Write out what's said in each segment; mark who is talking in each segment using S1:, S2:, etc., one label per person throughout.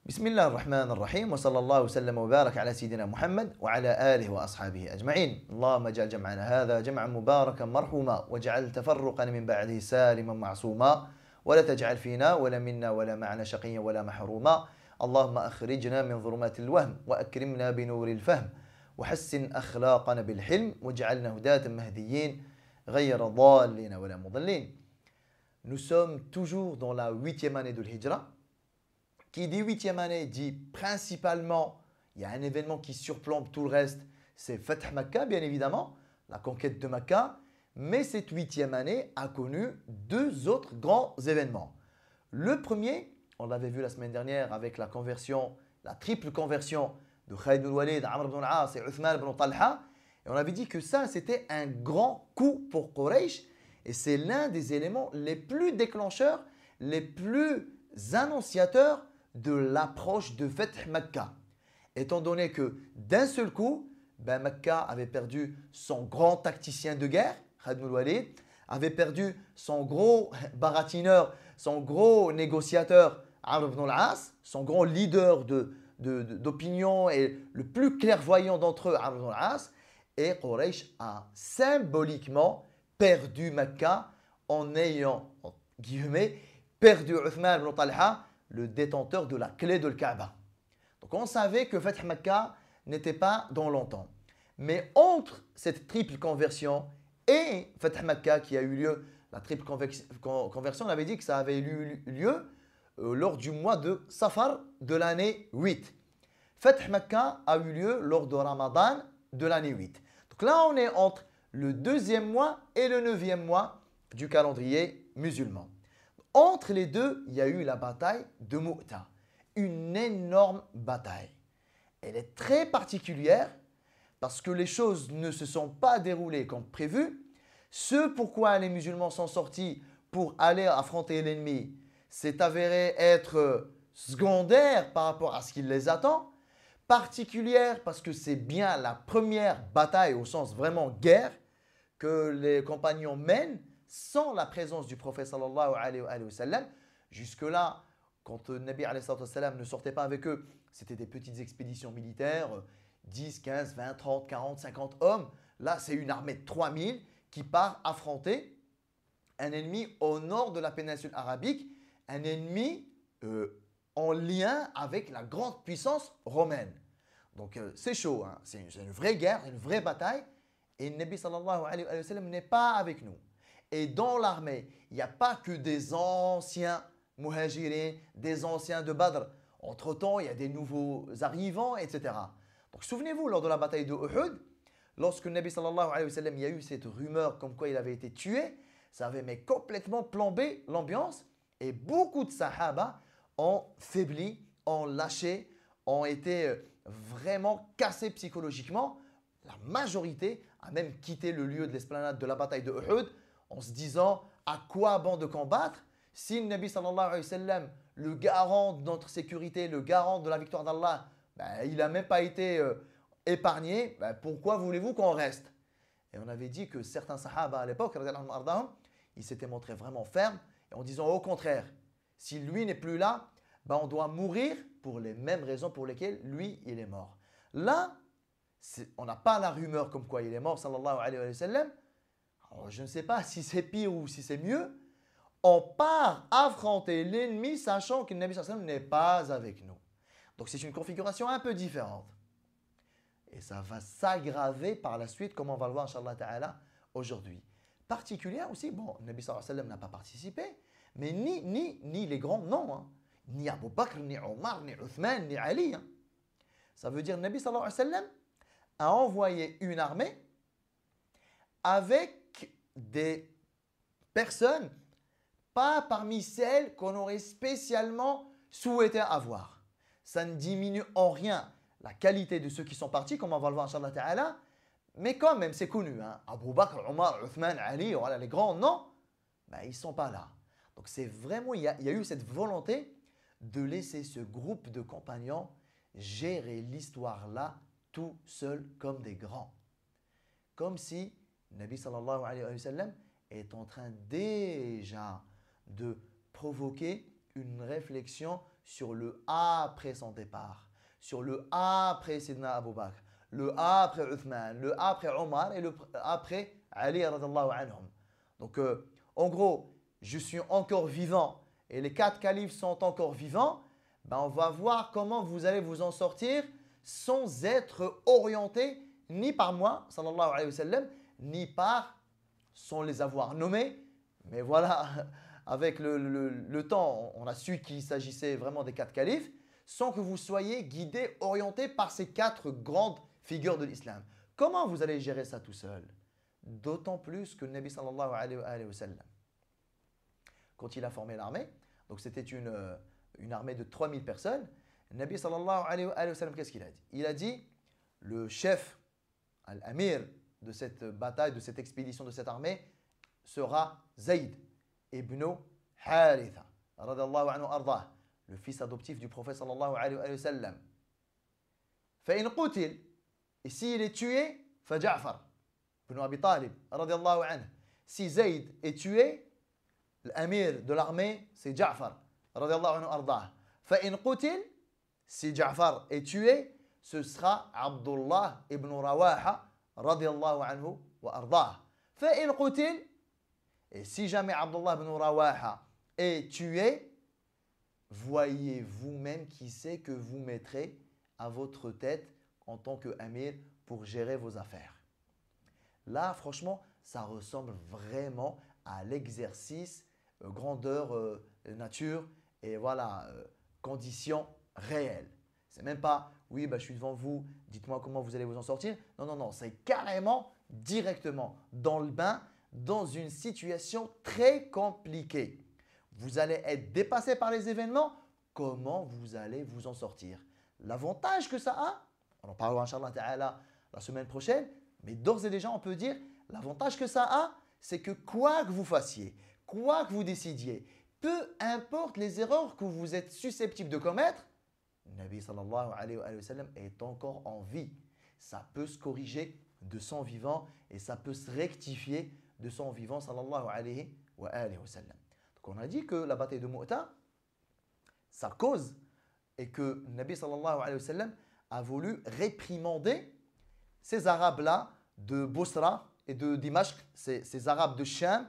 S1: بسم الله الرحمن الرحيم وصلى الله وسلم وبارك على سيدنا محمد وعلى آله وأصحابه أجمعين. اللهم اجعل جمعنا هذا جمعا مباركا مرحوما واجعل تفرقا من بعده سالما معصوما ولا تجعل فينا ولا منا ولا معنا شقيا ولا محروما. اللهم أخرجنا من ظلمات الوهم وأكرمنا بنور الفهم وحسن أخلاقنا بالحلم واجعلنا هداة مهديين غير ضالين ولا مضلين. Nous sommes toujours dans la 8e année de l'Hijra. Qui dit 8e année dit principalement, il y a un événement qui surplombe tout le reste, c'est Fath Makkah, bien évidemment, la conquête de Makkah. Mais cette 8e année a connu deux autres grands événements. Le premier, on l'avait vu la semaine dernière avec la conversion, la triple conversion de Khalid ibn Walid, Amr ibn al-As et Uthman ibn Talha. Et on avait dit que ça, c'était un grand coup pour Quraysh. Et c'est l'un des éléments les plus déclencheurs, les plus annonciateurs de l'approche de Fath Makkah. Étant donné que d'un seul coup, Makkah avait perdu son grand tacticien de guerre, Khalid ibn Walid, avait perdu son gros baratineur, son gros négociateur, Amr ibn al-As, son grand leader d'opinion et le plus clairvoyant d'entre eux, Amr ibn al-As, et Quraysh a symboliquement perdu Makkah en ayant, en guillemets, perdu Uthman ibn Talha, le détenteur de la clé de Kaaba. Donc on savait que Fath Makkah n'était pas dans longtemps. Mais entre cette triple conversion et Fath Makkah qui a eu lieu, la triple conversion, on avait dit que ça avait eu lieu lors du mois de Safar de l'année 8. Fath Makkah a eu lieu lors de Ramadan de l'année 8. Donc là on est entre le 2e mois et le 9e mois du calendrier musulman. Entre les deux, il y a eu la bataille de Mu'ta, une énorme bataille. Elle est très particulière parce que les choses ne se sont pas déroulées comme prévu. Ce pourquoi les musulmans sont sortis pour aller affronter l'ennemi s'est avéré être secondaire par rapport à ce qui les attend. Particulière parce que c'est bien la première bataille au sens vraiment guerre que les compagnons mènent sans la présence du prophète sallallahu alayhi wa sallam. Jusque-là, quand le Nabi alayhi wa sallam ne sortait pas avec eux, c'était des petites expéditions militaires, 10, 15, 20, 30, 40, 50 hommes. Là, c'est une armée de 3000 qui part affronter un ennemi au nord de la péninsule arabique, un ennemi en lien avec la grande puissance romaine. Donc c'est chaud, hein. C'est une vraie guerre, une vraie bataille. Et le Nabi sallallahu alayhi wa sallam n'est pas avec nous. Et dans l'armée, il n'y a pas que des anciens muhajirin, des anciens de Badr. Entre-temps, il y a des nouveaux arrivants, etc. Donc souvenez-vous, lors de la bataille de Uhud, lorsque le Nabi sallallahu alayhi wa sallam, il y a eu cette rumeur comme quoi il avait été tué, ça avait complètement plombé l'ambiance. Et beaucoup de sahaba ont faibli, ont lâché, ont été vraiment cassés psychologiquement. La majorité a même quitté le lieu de l'esplanade de la bataille de Uhud en se disant à quoi bon de combattre si le Nabi sallallahu alayhi wa sallam, le garant de notre sécurité, le garant de la victoire d'Allah, il n'a même pas été épargné, pourquoi voulez-vous qu'on reste? Et on avait dit que certains sahaba à l'époque, ils s'étaient montrés vraiment fermes en disant au contraire, si lui n'est plus là, on doit mourir pour les mêmes raisons pour lesquelles lui, il est mort. Là, on n'a pas la rumeur comme quoi il est mort, sallallahu alayhi wa sallam. Alors, je ne sais pas si c'est pire ou si c'est mieux. On part affronter l'ennemi sachant que le Nabi sallallahu alayhi wa sallam n'est pas avec nous. Donc c'est une configuration un peu différente. Et ça va s'aggraver par la suite, comme on va le voir, inshallah ta'ala, aujourd'hui. Particulière aussi, bon, le Nabi sallallahu alayhi wa sallam n'a pas participé, mais ni les grands, non. Hein. Ni Abu Bakr, ni Omar, ni Uthman, ni Ali. Hein. Ça veut dire que le Nabi sallallahu alayhi wa sallam a envoyé une armée avec des personnes pas parmi celles qu'on aurait spécialement souhaité avoir. Ça ne diminue en rien la qualité de ceux qui sont partis, comme on va le voir, inshallah ta'ala, mais quand même, c'est connu. Hein. Abu Bakr, Omar, Uthman, Ali, voilà, les grands, non, ils ne sont pas là. Donc c'est vraiment, il y a eu cette volonté de laisser ce groupe de compagnons gérer l'histoire là tout seul comme des grands. Comme si Nabi sallallahu alayhi wa sallam est en train déjà de provoquer une réflexion sur le après son départ, sur le après Sidna Abu Bakr, le après Uthman, le après Omar et le après Ali radallahu anhum. Donc en gros, je suis encore vivant et les 4 califes sont encore vivants, ben on va voir comment vous allez vous en sortir sans être orienté ni par moi, sallallahu alayhi wa sallam, ni par, sans les avoir nommés. Mais voilà, avec le temps, on a su qu'il s'agissait vraiment des 4 califes, sans que vous soyez guidés, orientés par ces 4 grandes figures de l'islam. Comment vous allez gérer ça tout seul? D'autant plus que le Nabi sallallahu alayhi wa sallam, quand il a formé l'armée, donc c'était une armée de 3000 personnes, le Nabi sallallahu alayhi wa sallam, qu'est-ce qu'il a dit? Il a dit, le chef, l'amir de cette bataille, de cette expédition, de cette armée, sera Zayd ibn Haritha, radallahu anhu ardah, le fils adoptif du prophète sallallahu alayhi wa sallam. فإن قتل, et s'il est tué, فجعفر ibn Abi Talib, radallahu anhu. Si Zayd est tué, l'amir de l'armée, c'est Ja'far, radallahu anhu ardah. فإن قتل, si Ja'far est tué, ce sera Abdullah ibn Rawaha, radallahu anhu wa ardah. فإن قتل, et si jamais Abdullah ibn Rawaha est tué, voyez vous-même qui c'est que vous mettrez à votre tête en tant qu'amir pour gérer vos affaires. Là, franchement, ça ressemble vraiment à l'exercice grandeur nature et voilà, conditions réelles. C'est même pas, oui, bah, je suis devant vous, dites-moi comment vous allez vous en sortir. Non, non, non, c'est carrément directement dans le bain, dans une situation très compliquée. Vous allez être dépassé par les événements, comment vous allez vous en sortir? L'avantage que ça a, on en parlera Inch'Allah Ta'ala la semaine prochaine, mais d'ores et déjà on peut dire, l'avantage que ça a, c'est que quoi que vous fassiez, quoi que vous décidiez, peu importe les erreurs que vous êtes susceptibles de commettre, Nabi sallallahu alayhi wa sallam est encore en vie. Ça peut se corriger de son vivant et ça peut se rectifier de son vivant sallallahu alayhi wa sallam. Donc on a dit que la bataille de Mu'ta, sa cause est que Nabi sallallahu alayhi wa sallam a voulu réprimander ces Arabes-là de Bosra et de Dimashq, ces Arabes de Cham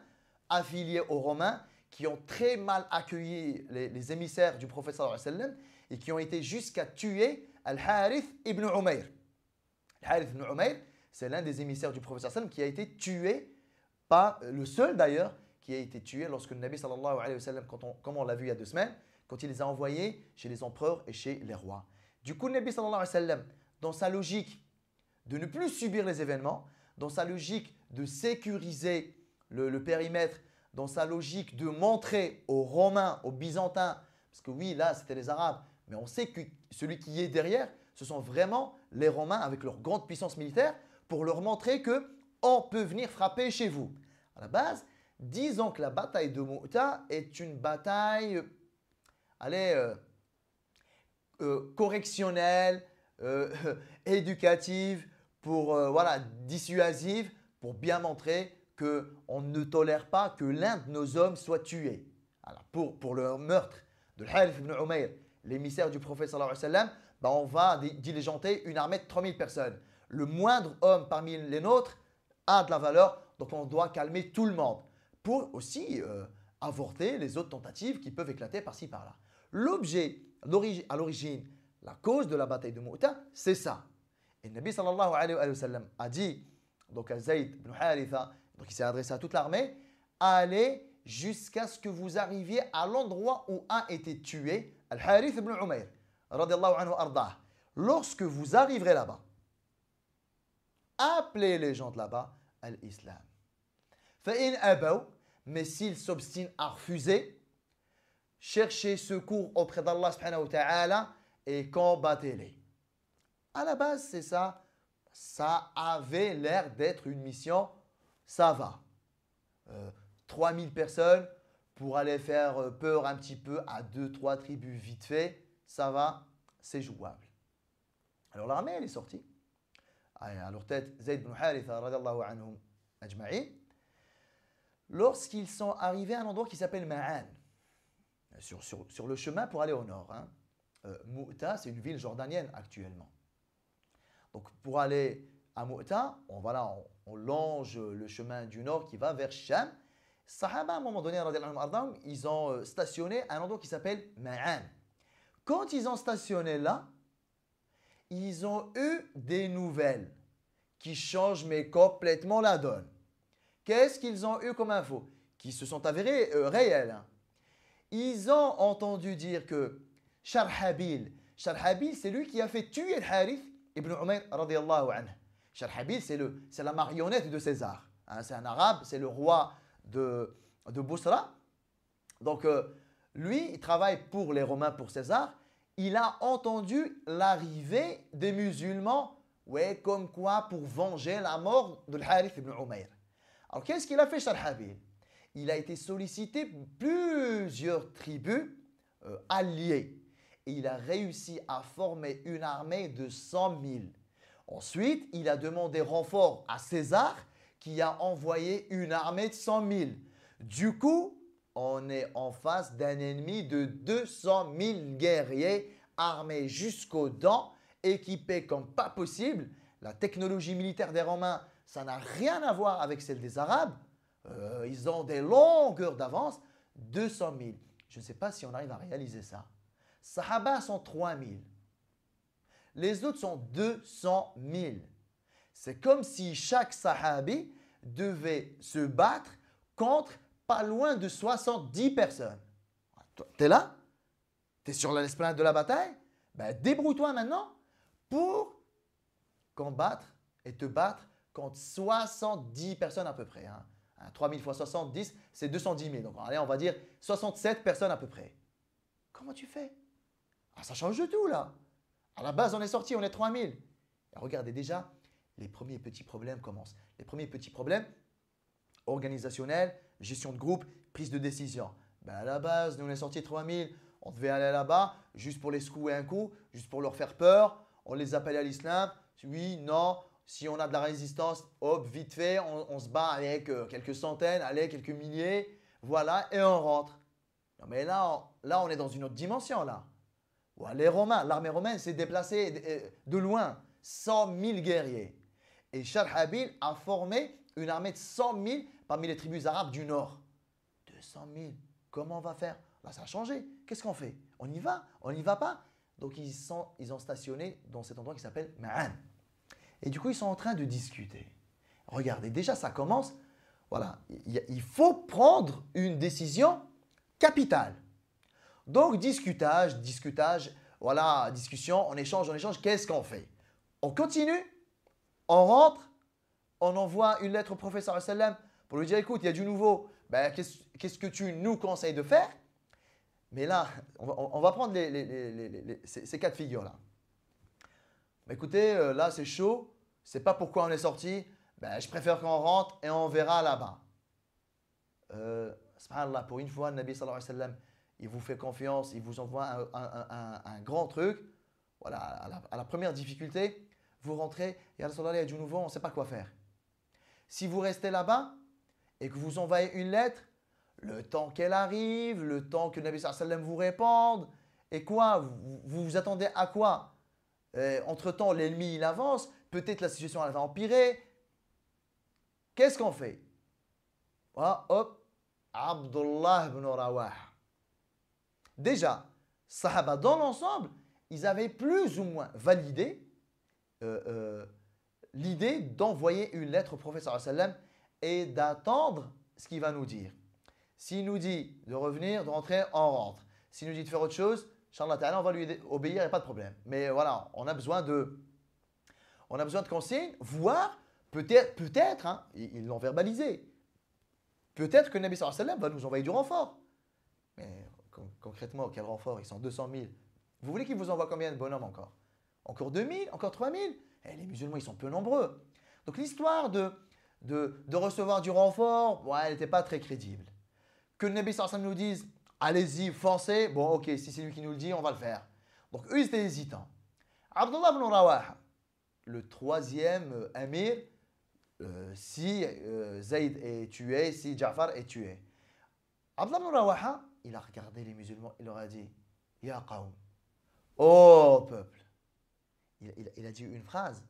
S1: affiliés aux Romains qui ont très mal accueilli les émissaires du prophète sallallahu alayhi wa sallam et qui ont été jusqu'à tuer Al-Harith ibn Umayr. Al-Harith ibn Umayr, c'est l'un des émissaires du prophète sallallahu alayhi wa sallam qui a été tué, pas le seul d'ailleurs, qui a été tué lorsque le Nabi sallallahu alayhi wa sallam, comme on l'a vu il y a 2 semaines, quand il les a envoyés chez les empereurs et chez les rois. Du coup, le Nabi sallallahu alayhi wa sallam, dans sa logique de ne plus subir les événements, dans sa logique de sécuriser le périmètre, dans sa logique de montrer aux Romains, aux Byzantins, parce que oui, là, c'était les Arabes, mais on sait que celui qui est derrière, ce sont vraiment les Romains avec leur grande puissance militaire, pour leur montrer qu'on peut venir frapper chez vous. À la base, disons que la bataille de Mu'ta est une bataille correctionnelle, éducative, voilà, dissuasive, pour bien montrer qu'on ne tolère pas que l'un de nos hommes soit tué. Alors, pour le meurtre de Harith ibn Umayr, l'émissaire du prophète sallallahu alayhi wa sallam, ben on va diligenter une armée de 3000 personnes. Le moindre homme parmi les nôtres a de la valeur, donc on doit calmer tout le monde pour aussi avorter les autres tentatives qui peuvent éclater par-ci par-là. L'objet, à l'origine, la cause de la bataille de Mu'ta, c'est ça. Et le Nabi sallallahu alayhi wa sallam a dit donc à Zayd ibn Haritha, donc il s'est adressé à toute l'armée, allez jusqu'à ce que vous arriviez à l'endroit où a été tué Al-Harith ibn Umayr, radiyallahu anhu ardah. Lorsque vous arriverez là-bas, appelez les gens de là-bas à l'islam. فَإِنْ أَبَوْا, mais s'ils s'obstinent à refuser, cherchez secours auprès d'Allah subhanahu wa ta'ala et combattez-les. À la base, c'est ça. Ça avait l'air d'être une mission, ça va. 3000 personnes pour aller faire peur un petit peu à 2-3 tribus vite fait, ça va, c'est jouable. Alors l'armée, elle est sortie. À leur tête, Zayd ibn Haritha, radiyallahu anhum ajma'in. Lorsqu'ils sont arrivés à un endroit qui s'appelle Ma'an. sur le chemin pour aller au nord. Hein. Mu'ta, c'est une ville jordanienne actuellement. Donc pour aller à Mu'ta, on longe le chemin du nord qui va vers Sham. Sahaba, à un moment donné, ils ont stationné à un endroit qui s'appelle Ma'an. Quand ils ont stationné là, ils ont eu des nouvelles qui changent mais complètement la donne. Qu'est-ce qu'ils ont eu comme info? Qui se sont avérées réelles. Hein. Ils ont entendu dire que Sharhabil, c'est lui qui a fait tuer Harith ibn Umayr radiyallahu anhu. Sharhabil, c'est la marionnette de César. Hein, c'est un arabe, c'est le roi de Bousra. Donc, lui, il travaille pour les Romains, pour César. Il a entendu l'arrivée des musulmans, ouais, comme quoi pour venger la mort de Harith ibn Umayr. Alors, qu'est-ce qu'il a fait, Sharhabil? Il a été sollicité plusieurs tribus alliées. Et il a réussi à former une armée de 100 000. Ensuite, il a demandé renfort à César, qui a envoyé une armée de 100 000. Du coup, on est en face d'un ennemi de 200 000 guerriers armés jusqu'aux dents, équipés comme pas possible. La technologie militaire des Romains, ça n'a rien à voir avec celle des Arabes. Ils ont des longueurs d'avance. 200 000. Je ne sais pas si on arrive à réaliser ça. Sahaba sont 3 000. Les autres sont 200 000. C'est comme si chaque sahabi devait se battre contre pas loin de 70 personnes. Tu es là? Tu es sur l'esplanade de la bataille? Ben, débrouille-toi maintenant pour combattre et te battre contre 70 personnes à peu près. Hein. 3 000 fois 70, c'est 210 000. Donc, allez, on va dire 67 personnes à peu près. Comment tu fais? Ah, ça change de tout là. À la base, on est sorti, on est 3 000. Et regardez déjà, les premiers petits problèmes commencent. Les premiers petits problèmes organisationnels, gestion de groupe, prise de décision. Ben à la base, nous on est sorti 3 000. On devait aller là-bas juste pour les secouer un coup, juste pour leur faire peur. On les appelle à l'islam. Oui, non. Si on a de la résistance, hop, vite fait, on se bat avec quelques centaines, allez, quelques milliers. Voilà, et on rentre. Non, mais là, on est dans une autre dimension là. Ouais, les Romains, l'armée romaine s'est déplacée de loin. 100 000 guerriers. Et Sharhabil a formé une armée de 100 000 parmi les tribus arabes du nord. 200 000. Comment on va faire? Là, ça a changé. Qu'est-ce qu'on fait? On y va? On n'y va pas? Donc, ils ont stationné dans cet endroit qui s'appelle Ma'an. Et du coup, ils sont en train de discuter. Regardez, déjà, ça commence. Voilà, il faut prendre une décision capitale. Donc, discutage, voilà, discussion, on échange, qu'est-ce qu'on fait? On continue, on rentre, on envoie une lettre au professeur sallam pour lui dire, écoute, il y a du nouveau, ben, qu'est-ce que tu nous conseilles de faire? Mais là, on va prendre ces cas de figure-là. Écoutez, là, c'est chaud, c'est pas pourquoi on est sorti, ben, je préfère qu'on rentre et on verra là-bas. Subhanallah, pour une fois, le Nabi sallallahu alayhi wa sallam, il vous fait confiance, il vous envoie un grand truc. Voilà, à la première difficulté, vous rentrez, et à il y a du nouveau, on ne sait pas quoi faire. Si vous restez là-bas et que vous envoyez une lettre, le temps qu'elle arrive, le temps que le Nabi sallallahu alayhi wa sallam vous réponde, et quoi? Vous vous attendez à quoi? Entre-temps, l'ennemi il avance, peut-être la situation elle va empirer. Qu'est-ce qu'on fait? Voilà, hop, Abdullah ibn Rawaha. Déjà, Sahaba dans l'ensemble, ils avaient plus ou moins validé l'idée d'envoyer une lettre au prophète sallallahu alayhi wa sallam et d'attendre ce qu'il va nous dire. S'il nous dit de revenir, de rentrer, on rentre. S'il nous dit de faire autre chose, Inch'Allah ta'ala, on va lui obéir, il n'y a pas de problème. Mais voilà, on a besoin de consignes, voire peut-être, hein, ils l'ont verbalisé, peut-être que le Nabi sallallahu alayhi wa sallam va nous envoyer du renfort. Mais concrètement, quel renfort? Ils sont 200 000. Vous voulez qu'ils vous envoient combien de bonhommes encore? Encore 2 000? Encore 3 000? Les musulmans, ils sont peu nombreux. Donc l'histoire de recevoir du renfort, ouais, elle n'était pas très crédible. Que le Nabi sallallahu alayhi wa sallam nous dise, allez-y, foncez, bon ok, si c'est lui qui nous le dit, on va le faire. Donc eux, ils étaient hésitants. Abdullah ibn Rawaha, le troisième amir, si Zayd est tué, si Ja'far est tué. Abdullah ibn Rawaha, il a regardé les musulmans, il leur a dit, Ya qawm, ô peuple. Il a dit une phrase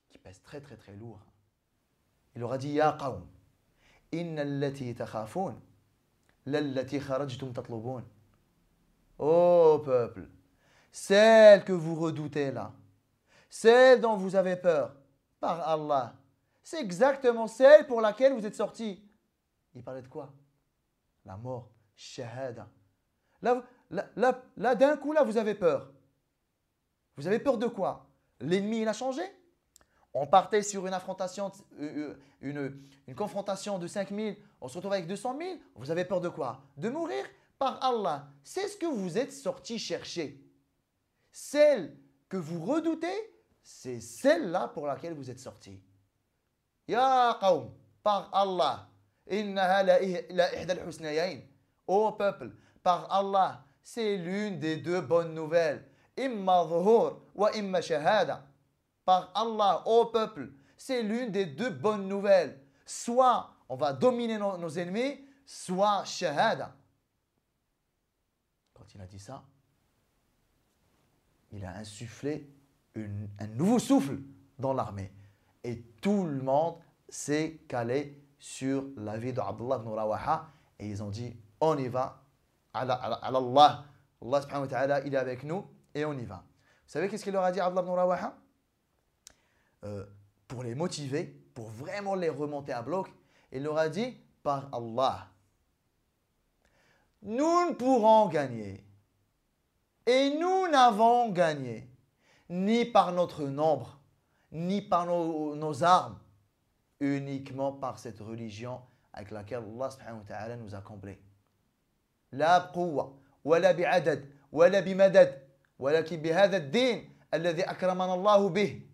S1: qui pèse très très très lourd. Il leur a dit, Ya qawm, inna allati takhafoun, lallati kharajtum tatlubun. Ô peuple, celle que vous redoutez là, celle dont vous avez peur, par Allah, c'est exactement celle pour laquelle vous êtes sortis. Il parlait de quoi? La mort, shahada. Là, d'un coup, là, vous avez peur. Vous avez peur de quoi? L'ennemi, il a changé. On partait sur une affrontation, une confrontation de 5000, on se retrouve avec 200 000. Vous avez peur de quoi? De mourir? Par Allah, c'est ce que vous êtes sortis chercher. Celle que vous redoutez, c'est celle-là pour laquelle vous êtes sortis. Ya qawm, par Allah, innaha la ihda al-husnayayn. Ô peuple, par Allah, c'est l'une des deux bonnes nouvelles. Imma dhuhur wa imma shahada. Par Allah, ô peuple, c'est l'une des deux bonnes nouvelles. Soit on va dominer nos ennemis, soit shahada. Quand il a dit ça, il a insufflé un nouveau souffle dans l'armée. Et tout le monde s'est calé sur la vie d'Abdullah ibn Rawaha. Et ils ont dit, on y va. Allah. Allah subhanahu wa ta'ala, il est avec nous et on y va. Vous savez qu'est-ce qu'il leur a dit Abdullah ibn Rawaha? Pour les motiver, pour vraiment les remonter à bloc, il leur a dit, par Allah, nous ne pourrons gagner. Et nous n'avons gagné ni par notre nombre, ni par nos armes, uniquement par cette religion avec laquelle Allah subhanahu wa ta'ala nous a comblés. La quwwa, wala bi'adad, wala bimadad, walakin bihadha ad-din alladhi akramana Allahu bih.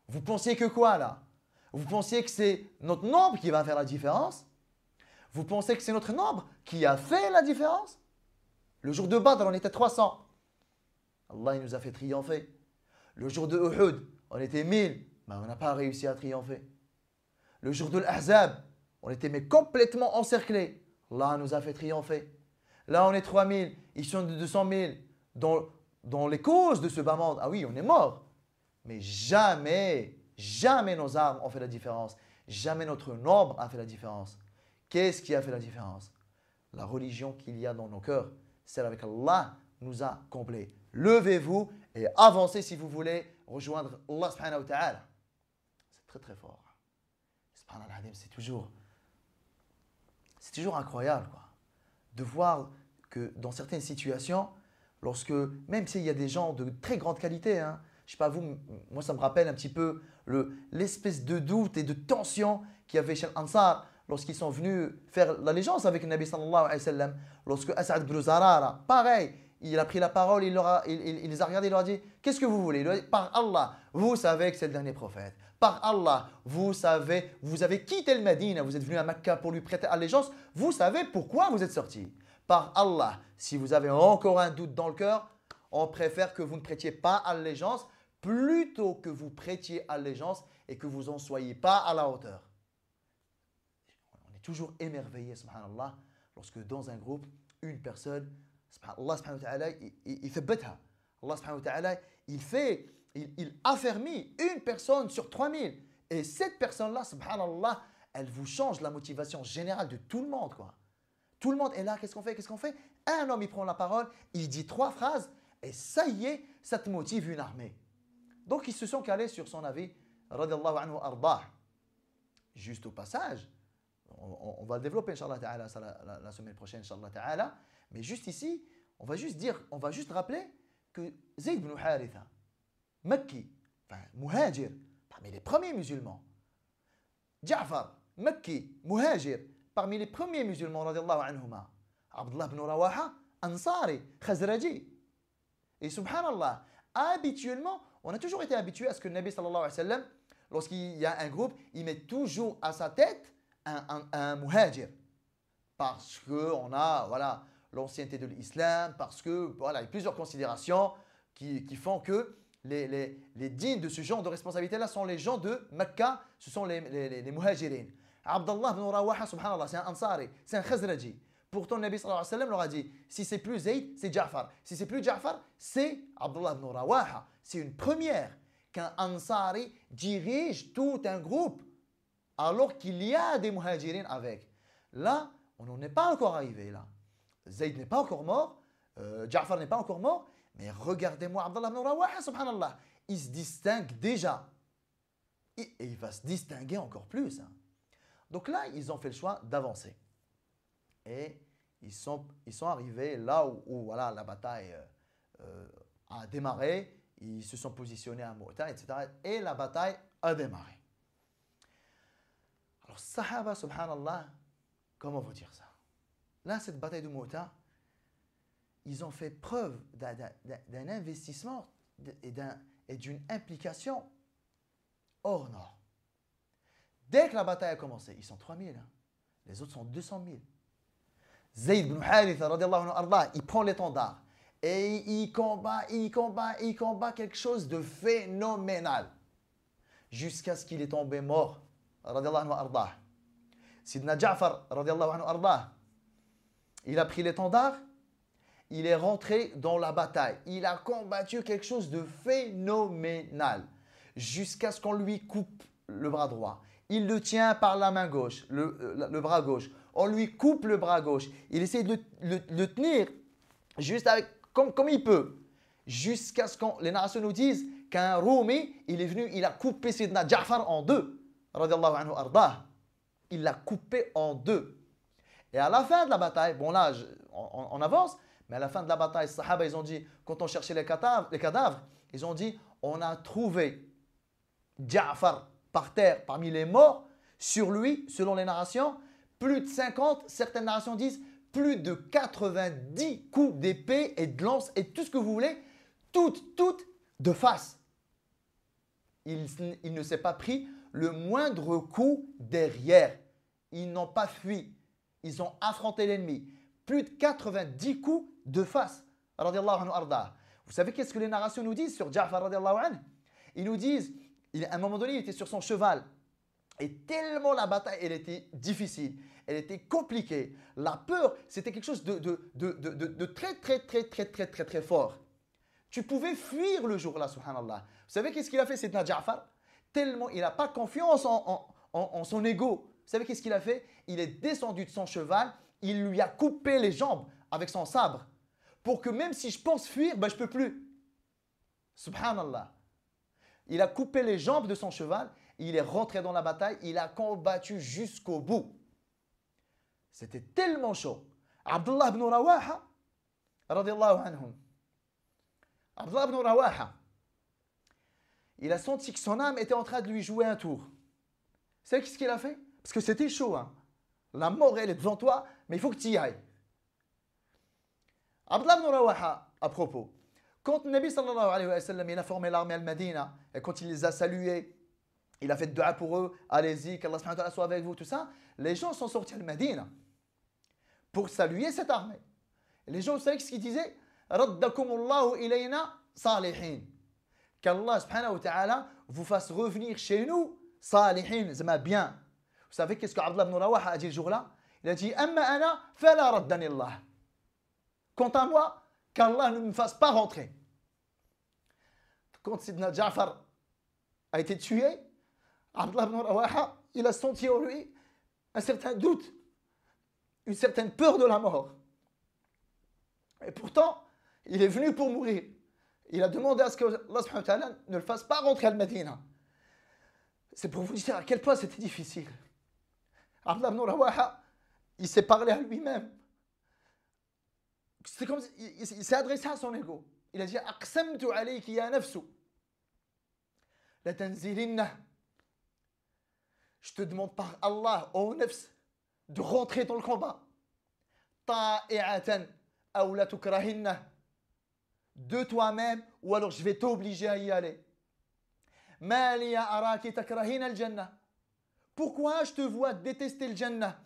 S1: Vous pensiez que quoi là? Vous pensiez que c'est notre nombre qui va faire la différence? Vous pensez que c'est notre nombre qui a fait la différence? Le jour de Badr, on était 300. Allah il nous a fait triompher. Le jour de Uhud, on était 1000. Mais on n'a pas réussi à triompher. Le jour de l'Ahzab, on était mais complètement encerclés. Allah nous a fait triompher. Là, on est 3000. Ils sont de 200 000. Dans les causes de ce bas monde, ah oui, on est mort. Mais jamais nos armes ont fait la différence. Jamais notre nombre a fait la différence. Qu'est-ce qui a fait la différence? La religion qu'il y a dans nos cœurs, celle avec Allah, nous a comblés. Levez-vous et avancez si vous voulez rejoindre Allah subhanahu wa ta'ala. C'est très très fort. Subhanallah, c'est toujours incroyable quoi, de voir que dans certaines situations, lorsque, même s'il y a des gens de très grande qualité, hein, je ne sais pas vous, moi ça me rappelle un petit peu l'espèce de doute et de tension qu'il y avait chez l'Ansar lorsqu'ils sont venus faire l'allégeance avec le Nabi sallallahu alayhi wa sallam. Lorsque As'ad ibn Zurara, pareil, il a pris la parole, il les a regardés, il leur a dit, qu'est-ce que vous voulez? Il leur a dit, par Allah, vous savez que c'est le dernier prophète. Par Allah, vous savez, vous avez quitté le Médine, vous êtes venu à Mecca pour lui prêter allégeance, vous savez pourquoi vous êtes sortis. Par Allah, si vous avez encore un doute dans le cœur, on préfère que vous ne prêtiez pas allégeance plutôt que vous prêtiez allégeance et que vous n'en soyez pas à la hauteur. On est toujours émerveillé, subhanallah, lorsque dans un groupe, une personne, Allah subhanahu wa ta'ala, il fait bêta. Allah subhanahu wa ta'ala, il affermit une personne sur 3000. Et cette personne-là, subhanallah, elle vous change la motivation générale de tout le monde, quoi. Tout le monde est là, qu'est-ce qu'on fait? Qu'est-ce qu'on fait? Un homme, il prend la parole, il dit 3 phrases, et ça y est, ça te motive une armée. Donc, ils se sont calés sur son avis, radiyallahu anhu ardah. Juste au passage, on va le développer, Inch'Allah ta'ala, la semaine prochaine, Inch'Allah ta'ala. Mais juste ici, on va juste rappeler que Zayd ibn Haritha, Makki, enfin, muhajir, parmi les premiers musulmans. Ja'far, Makki, muhajir, parmi les premiers musulmans, radiyallahu anhuma. Abdullah ibn Rawaha, Ansari, Khazraji. Et subhanallah, habituellement, on a toujours été habitué à ce que le Nabi sallallahu alayhi wa sallam, lorsqu'il y a un groupe, il met toujours à sa tête un muhajir. Parce qu'on a, voilà, l'ancienneté de l'islam, parce que, voilà, il y a plusieurs considérations qui font que les dignes de ce genre de responsabilité-là sont les gens de Mecca, ce sont les muhajirin. Abdullah ibn Rawaha, subhanallah, c'est un Ansari, c'est un Khazraji. Pourtant, le Nabi sallallahu alayhi wa sallam leur a dit, si c'est plus Zayd, c'est Ja'far. Si c'est plus Ja'far, c'est Abdullah ibn Rawaha. C'est une première qu'un Ansari dirige tout un groupe alors qu'il y a des muhajirin avec. Là, on n'en est pas encore arrivé là. Zayd n'est pas encore mort, Ja'far n'est pas encore mort, mais regardez-moi Abdullah ibn Rawaha, subhanallah, il se distingue déjà. Et il va se distinguer encore plus. Hein. Donc là, ils ont fait le choix d'avancer. Et ils sont arrivés là où voilà, la bataille a démarré. Ils se sont positionnés à Mou'ta, etc. Et la bataille a démarré. Alors, Sahaba, subhanallah, comment vous dire ça? Là, cette bataille de Mou'ta, ils ont fait preuve d'un investissement et d'une implication hors norme. Dès que la bataille a commencé, ils sont 3000, hein. Les autres sont 200 000. Zayd ibn Haritha, radiallahu anhu arda, il prend l'étendard et il combat quelque chose de phénoménal jusqu'à ce qu'il est tombé mort, radiallahu anhu arda. Sidna Ja'far, radiallahu anhu arda, il a pris l'étendard, il est rentré dans la bataille. Il a combattu quelque chose de phénoménal jusqu'à ce qu'on lui coupe le bras droit. Il le tient par la main gauche, le bras gauche. On lui coupe le bras gauche. Il essaie de le tenir juste comme il peut. Jusqu'à ce que les narrations nous disent qu'un Roumi, il est venu, il a coupé Sidna Ja'far en deux. Radiallahu anhu ardah. Il l'a coupé en deux. Et à la fin de la bataille, bon là, on avance, mais à la fin de la bataille, les Sahaba, ils ont dit, quand on cherchait les cadavres, ils ont dit, on a trouvé Ja'far par terre, parmi les morts, sur lui, selon les narrations, plus de 50, certaines narrations disent plus de 90 coups d'épée et de lance et tout ce que vous voulez, toutes de face. Il ne s'est pas pris le moindre coup derrière. Ils n'ont pas fui. Ils ont affronté l'ennemi. Plus de 90 coups de face. Radiallahu anhu arda. Vous savez qu'est-ce que les narrations nous disent sur Ja'far radiallahu anhu? Ils nous disent, à un moment donné, il était sur son cheval. Et tellement la bataille, elle était difficile, elle était compliquée. La peur, c'était quelque chose de très fort. Tu pouvais fuir le jour-là, subhanallah. Vous savez qu'est-ce qu'il a fait, Sidna Ja'far? Tellement il n'a pas confiance en son ego. Vous savez qu'est-ce qu'il a fait? Il est descendu de son cheval, il lui a coupé les jambes avec son sabre. Pour que même si je pense fuir, ben je ne peux plus. Subhanallah. Il a coupé les jambes de son cheval, il est rentré dans la bataille, il a combattu jusqu'au bout. C'était tellement chaud. Abdullah ibn Rawaha, radiallahu anhum. Abdullah ibn Rawaha, il a senti que son âme était en train de lui jouer un tour. Vous savez ce qu'il a fait? Parce que c'était chaud. Hein? La mort, elle est devant toi, mais il faut que tu y ailles. Abdullah ibn Rawaha, à propos, quand le Nabi sallallahu alayhi wa sallam, il a formé l'armée al-Madina, et quand il les a salués, il a fait dua pour eux, allez-y, qu'Allah subhanahu wa ta'ala soit avec vous, tout ça, les gens sont sortis al-Madina pour saluer cette armée. Et les gens, vous savez ce qu'ils disaient? Raddakumullahu ilayna salihin. Qu'Allah subhanahu wa ta'ala vous fasse revenir chez nous, salihin, c'est bien. Vous savez qu'est-ce que Abdullah ibn Rawaha a dit le jour-là? Il a dit, amma ana fala raddanillah. Quant à moi, qu'Allah ne me fasse pas rentrer. Quand Sidna Ja'far a été tué, Abdullah ibn Rawaha, il a senti en lui un certain doute, une certaine peur de la mort. Et pourtant, il est venu pour mourir. Il a demandé à ce que Allah subhanahu wa ta'ala ne le fasse pas rentrer à Medina. C'est pour vous dire à quel point c'était difficile. Abdullah ibn Rawaha, il s'est parlé à lui-même. C'est comme il s'est adressé à son ego. Il a dit Aqsamtu alayki ya nafsu la tanzilinna. Je te demande par Allah, ô nafs, de rentrer dans le combat. Ta'i'atan aw la tukrahinna. De toi-même, ou alors je vais t'obliger à y aller. Ma liya araki takrahina al-jannah. Pourquoi je te vois détester le Jannah?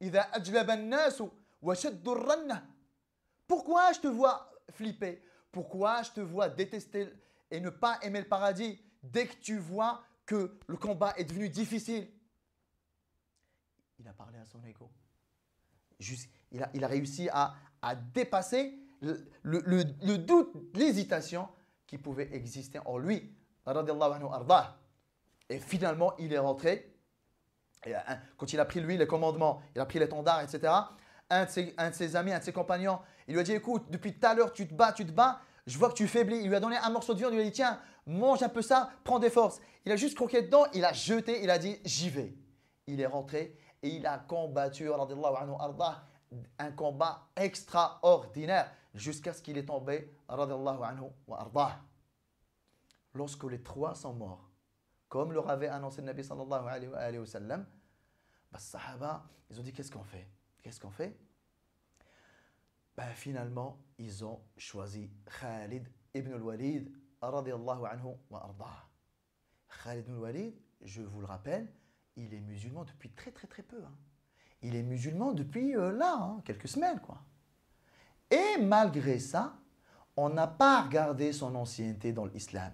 S1: Idha ajlaba an-nasu wa shaddu ar-ranna. Pourquoi je te vois flipper? Pourquoi je te vois détester et ne pas aimer le paradis dès que tu vois que le combat est devenu difficile? Il a parlé à son ego. Il a réussi à dépasser le doute, l'hésitation qui pouvait exister en lui. Radiallahu anhu ardah. Et finalement, il est rentré. Et quand il a pris, lui, les commandements, il a pris l'étendard, etc., un de ses amis, un de ses compagnons, il lui a dit, écoute, depuis tout à l'heure, tu te bats, je vois que tu faiblis. Il lui a donné un morceau de viande, il lui a dit, tiens, mange un peu ça, prends des forces. Il a juste croqué dedans, il a jeté, il a dit, j'y vais. Il est rentré et il a combattu, radiallahu anhu ardah, un combat extraordinaire jusqu'à ce qu'il est tombé, radiallahu anhu wa ardah. Lorsque les trois sont morts, comme leur avait annoncé le Nabi sallallahu alayhi wa sallam, les Sahaba, ils ont dit, qu'est-ce qu'on fait? Qu'est-ce qu'on fait? Finalement, ils ont choisi Khalid ibn al-Walid, radiallahu anhu wa ardah. Khalid ibn al-Walid, je vous le rappelle, il est musulman depuis très peu. Hein. Il est musulman depuis quelques semaines, quoi. Et malgré ça, on n'a pas regardé son ancienneté dans l'islam.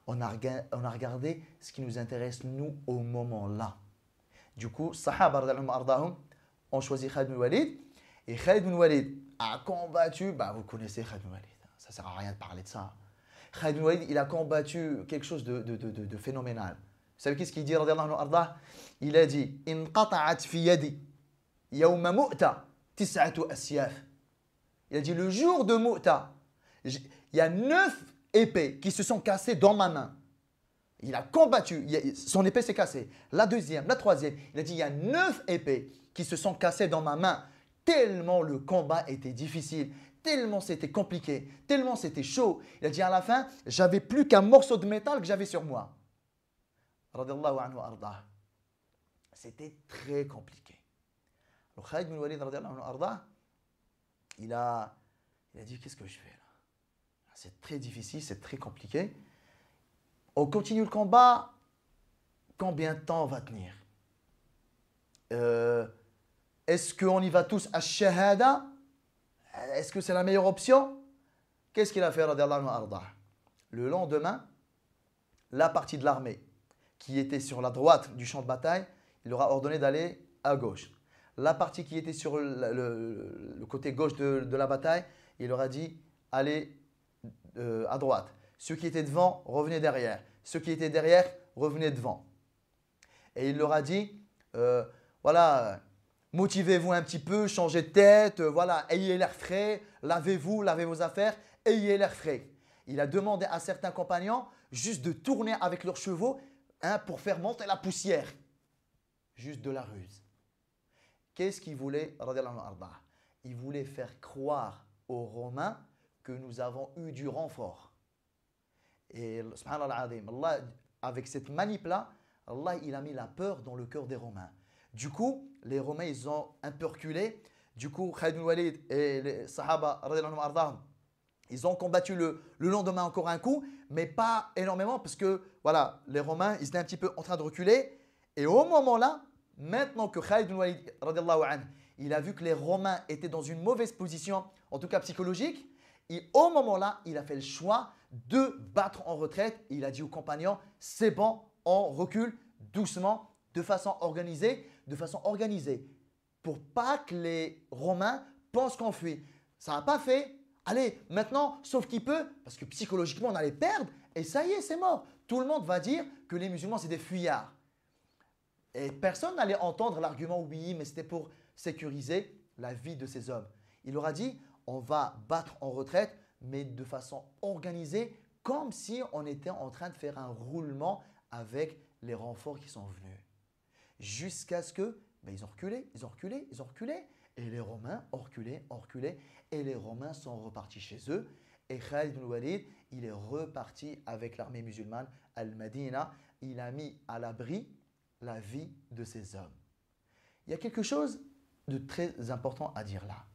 S1: On a regardé ce qui nous intéresse, nous, au moment-là. Du coup, Sahaba ardahum ont choisi Khalid ibn Walid. Et Khalid ibn Walid a combattu, vous connaissez Khalid ibn Walid, ça ne sert à rien de parler de ça. Khalid ibn Walid, il a combattu quelque chose de phénoménal. Vous savez qu'est-ce qu'il dit, radiallahu anhu ardah? Il a dit, « Inqata'at fi yadi, yawma mu'ta, tis'atu asyaf » Il a dit, le jour de Mu'ta, il y a 9 épées qui se sont cassées dans ma main. Il a combattu, son épée s'est cassée. La deuxième, la troisième, il a dit, il y a 9 épées qui se sont cassées dans ma main. Tellement le combat était difficile, tellement c'était compliqué, tellement c'était chaud. Il a dit à la fin, j'avais plus qu'un morceau de métal que j'avais sur moi. Radiallahu anhu ardah. C'était très compliqué. Alors Khalid ibn Walid, radiallahu anhu ardah, il a dit, qu'est-ce que je fais là? C'est très difficile, c'est très compliqué. On continue le combat. Combien de temps on va tenir? Est-ce qu'on y va tous à shahada? Est-ce que c'est la meilleure option? Qu'est-ce qu'il a fait, radiallahu anhu ardah? Le lendemain, la partie de l'armée qui était sur la droite du champ de bataille, il leur a ordonné d'aller à gauche. La partie qui était sur le côté gauche de la bataille, il leur a dit, allez à droite. Ceux qui étaient devant, revenez derrière. Ceux qui étaient derrière, revenez devant. Et il leur a dit, voilà, motivez-vous un petit peu, changez de tête, voilà, ayez l'air frais, lavez-vous, lavez vos affaires, ayez l'air frais. Il a demandé à certains compagnons juste de tourner avec leurs chevaux pour faire monter la poussière. Juste de la ruse. Qu'est-ce qu'il voulait, radiallahu anhu ardah? Il voulait faire croire aux Romains que nous avons eu du renfort. Et subhanallah al-azim, Allah, avec cette manip-là, Allah il a mis la peur dans le cœur des Romains. Du coup, les Romains ils ont un peu reculé. Du coup, Khalid ibn Walid et les Sahaba, radiallahu anhu ardah, ils ont combattu le lendemain encore un coup, mais pas énormément parce que voilà, les Romains ils étaient un petit peu en train de reculer. Et au moment-là, maintenant que Khalid ibn Walid, radiallahu anhu, il a vu que les Romains étaient dans une mauvaise position, en tout cas psychologique, et au moment-là, il a fait le choix de battre en retraite. Il a dit aux compagnons, c'est bon, on recule doucement, de façon organisée, pour pas que les Romains pensent qu'on fuit. Ça n'a pas fait. Allez, maintenant, sauf qui peut, parce que psychologiquement, on allait perdre, et ça y est, c'est mort. Tout le monde va dire que les musulmans, c'est des fuyards. Et personne n'allait entendre l'argument, oui, mais c'était pour sécuriser la vie de ces hommes. Il leur a dit, on va battre en retraite, mais de façon organisée, comme si on était en train de faire un roulement avec les renforts qui sont venus. Jusqu'à ce que, ils ont reculé, et les Romains ont reculé, et les Romains sont repartis chez eux. Et Khalid ibn Walid, il est reparti avec l'armée musulmane Al-Madina. Il a mis à l'abri la vie de ces hommes. Il y a quelque chose de très important à dire là.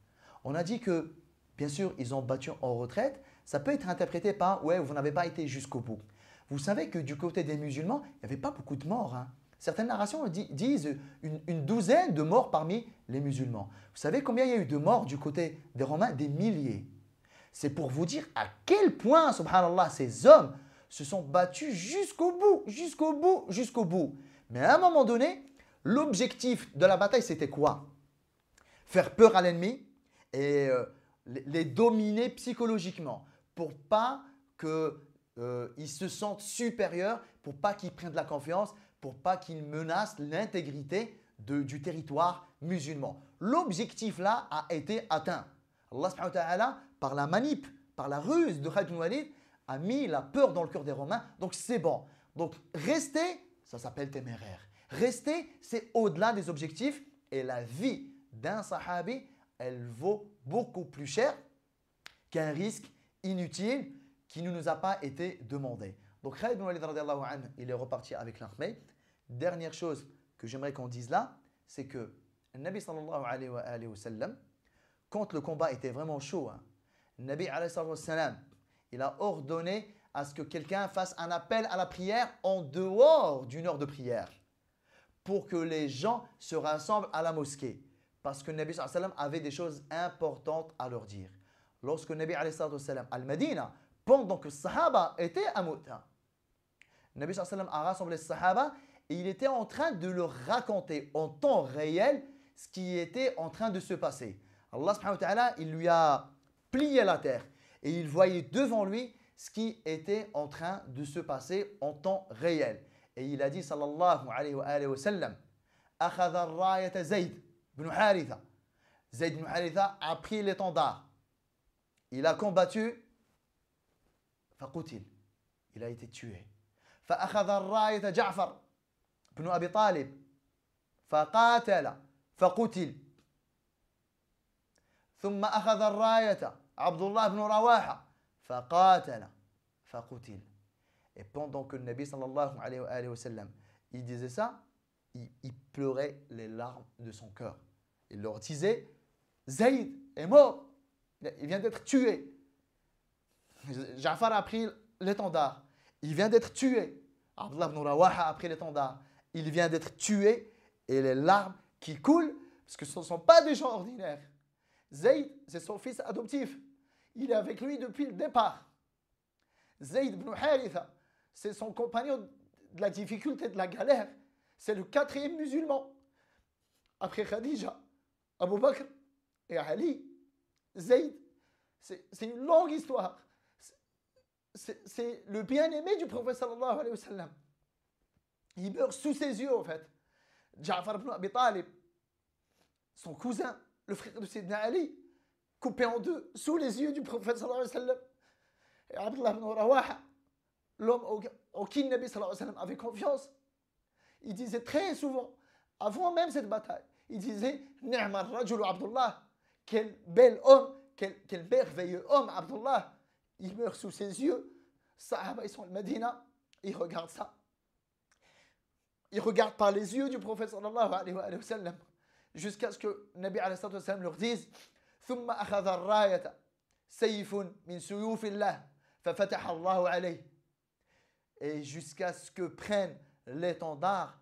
S1: On a dit que, bien sûr, ils ont battu en retraite. Ça peut être interprété par « ouais, vous n'avez pas été jusqu'au bout ». Vous savez que du côté des musulmans, il n'y avait pas beaucoup de morts. Hein. Certaines narrations disent une douzaine de morts parmi les musulmans. Vous savez combien il y a eu de morts du côté des Romains? Des milliers. C'est pour vous dire à quel point, subhanallah, ces hommes se sont battus jusqu'au bout. Mais à un moment donné, l'objectif de la bataille, c'était quoi? faire peur à l'ennemi et les dominer psychologiquement pour pas qu'ils se sentent supérieurs, pour pas qu'ils prennent de la confiance, pour pas qu'ils menacent l'intégrité du territoire musulman. L'objectif là a été atteint. Allah subhanahu wa ta'ala, par la manip, par la ruse de Khalid ibn Walid, a mis la peur dans le cœur des Romains. Donc c'est bon. Donc rester, ça s'appelle téméraire. Rester, c'est au-delà des objectifs et la vie d'un sahabi, elle vaut beaucoup plus cher qu'un risque inutile qui ne nous a pas été demandé. Donc Khalid ibn Walid radiallahu anhu, il est reparti avec l'armée. Dernière chose que j'aimerais qu'on dise là, c'est que le Nabi sallallahu alayhi wa sallam, quand le combat était vraiment chaud, le Nabi alayhi wa sallam, il a ordonné à ce que quelqu'un fasse un appel à la prière en dehors d'une heure de prière pour que les gens se rassemblent à la mosquée. Parce que le Nabi sallallahu alayhi wa sallam avait des choses importantes à leur dire. Lorsque le Nabi alayhi wa sallam al-Madina, pendant que le Sahaba était à Mouta, le Nabi sallallahu alayhi wa sallam a rassemblé les Sahaba et il était en train de leur raconter en temps réel ce qui était en train de se passer. Allah subhanahu wa ta'ala, il lui a plié la terre et il voyait devant lui ce qui était en train de se passer en temps réel. Et il a dit sallallahu alayhi wa sallam, akhadha ar-rayata Zayd ibn Haritha. Zayd ibn Haritha a pris l'étendard. Il a combattu, faqoutil. Il a été tué. Fa'akhadha ar-rayata Ja'far ibn Abi Talib. Faqatala, faqoutil. ثم أخذ الراية عبد الله بن رواحة فقاتل فقتل. Et pendant que le Nabi sallallahu alayhi wa sallam, il disait ça, il pleurait les larmes de son cœur. Il leur disait, Zayd est mort, il vient d'être tué. Ja'far a pris l'étendard, il vient d'être tué. Abdullah ibn Rawaha a pris l'étendard, il vient d'être tué. Et les larmes qui coulent, parce que ce ne sont pas des gens ordinaires. Zayd, c'est son fils adoptif. Il est avec lui depuis le départ. Zayd ibn Haritha, c'est son compagnon de la difficulté, de la galère. C'est le 4e musulman. Après Khadija, Abu Bakr et Ali. Zayd, c'est une longue histoire. C'est le bien-aimé du prophète sallallahu alayhi wa sallam. Il meurt sous ses yeux en fait. Ja'far ibn Abi Talib, son cousin, le frère de Sayyidina Ali, coupé en deux sous les yeux du prophète sallallahu alayhi wa sallam. Et Abdullah ibn Rawaha, l'homme en qui le Nabi sallallahu alayhi wa sallam avait confiance, il disait très souvent, avant même cette bataille, il disait Ni'ma ar-rajulu Abdullah, quel bel homme, quel merveilleux homme Abdullah. Il meurt sous ses yeux. Sahaba, ils sont au Medina, ils regardent ça. Ils regardent par les yeux du prophète sallallahu alayhi wa sallam. Jusqu'à ce que le Nabi alayhi wa sallam leur dise ثم أخذ الراية سيف من سيوف الله ففتح الله عليه. Et jusqu'à ce que prenne l'étendard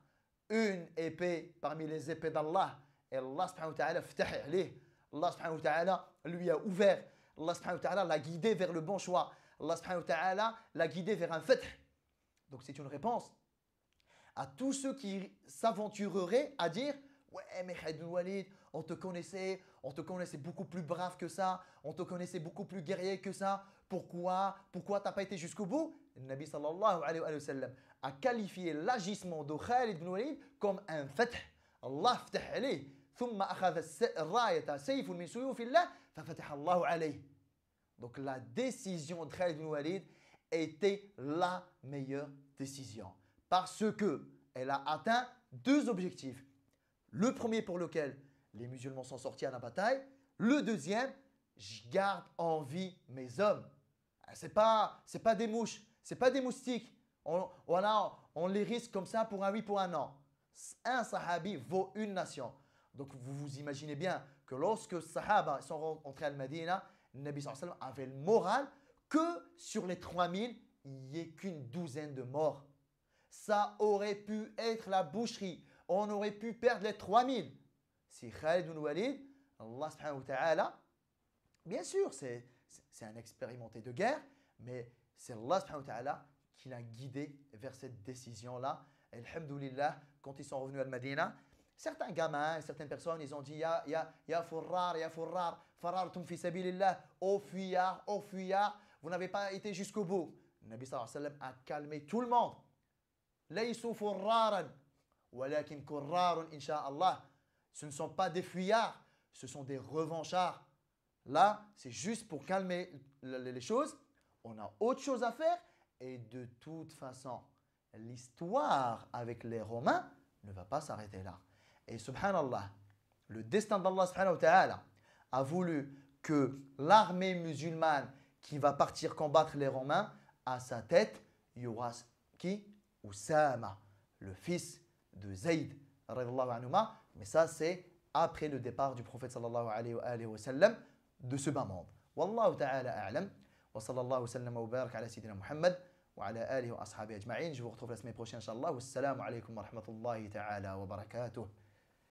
S1: une épée parmi les épées d'Allah. Et Allah subhanahu wa ta'ala فتح عليه. Allah subhanahu wa ta'ala lui a ouvert. Allah subhanahu wa ta'ala l'a guidé vers le bon choix. Allah subhanahu wa ta'ala l'a guidé vers un fath. Donc c'est une réponse à tous ceux qui s'aventureraient à dire ouais, mais Khalid ibn Walid, on te connaissait beaucoup plus brave que ça, on te connaissait beaucoup plus guerrier que ça. Pourquoi tu n'as pas été jusqu'au bout? Le Nabi sallallahu alayhi wa sallam a qualifié l'agissement de Khalid ibn Walid comme un fath. Allah فتح عليه ثم أخذ الراية سيف من سيوف الله ففتح الله عليه. Donc la décision de Khalid ibn Walid était la meilleure décision parce que elle a atteint deux objectifs. Le premier pour lequel les musulmans sont sortis à la bataille. Le deuxième, je garde en vie mes hommes. Ce n'est pas des mouches, ce n'est pas des moustiques. On les risque comme ça pour un oui, pour un non. Un sahabi vaut une nation. Donc vous vous imaginez bien que lorsque les sahaba sont rentrés à Medina, le Nabi sallallahu alayhi wa sallam avait le moral que sur les 3000, il n'y ait qu'une douzaine de morts. Ça aurait pu être la boucherie. On aurait pu perdre les 3000. Si Khalid ibn Walid, Allah subhanahu wa ta'ala, bien sûr, c'est un expérimenté de guerre, mais c'est Allah subhanahu wa ta'ala qui l'a guidé vers cette décision-là. Et alhamdoulilah, quand ils sont revenus à Medina, Certains gamins, certaines personnes, ils ont dit ya Furrar, ya Furrar, Farartum fi sabilillah, ô fuyard, vous n'avez pas été jusqu'au bout. Le Nabi sallallahu alayhi wa sallam a calmé tout le monde. Laysu furraran, walakin kurrarun insha'Allah. Ce ne sont pas des fuyards, ce sont des revanchards. Là, c'est juste pour calmer les choses. On a autre chose à faire. Et de toute façon, l'histoire avec les Romains ne va pas s'arrêter là. Et subhanallah, le destin d'Allah subhanahu wa ta'ala a voulu que l'armée musulmane qui va partir combattre les Romains, à sa tête, il y aura qui? Oussama, le fils de Zayd, radiyallahu anhuma. Mais ça, c'est après le départ du prophète sallallahu alayhi wa sallam de ce bas monde. Wallahu ta'ala a'lam. Wa sallallahu wa sallam wa barak ala sayyidina Muhammad wa ala alihi wa ashabihi ajma'in. Je vous retrouve la semaine prochaine, inshallah. Wassalamu alaykum wa rahmatullahi ta'ala wa barakatuh.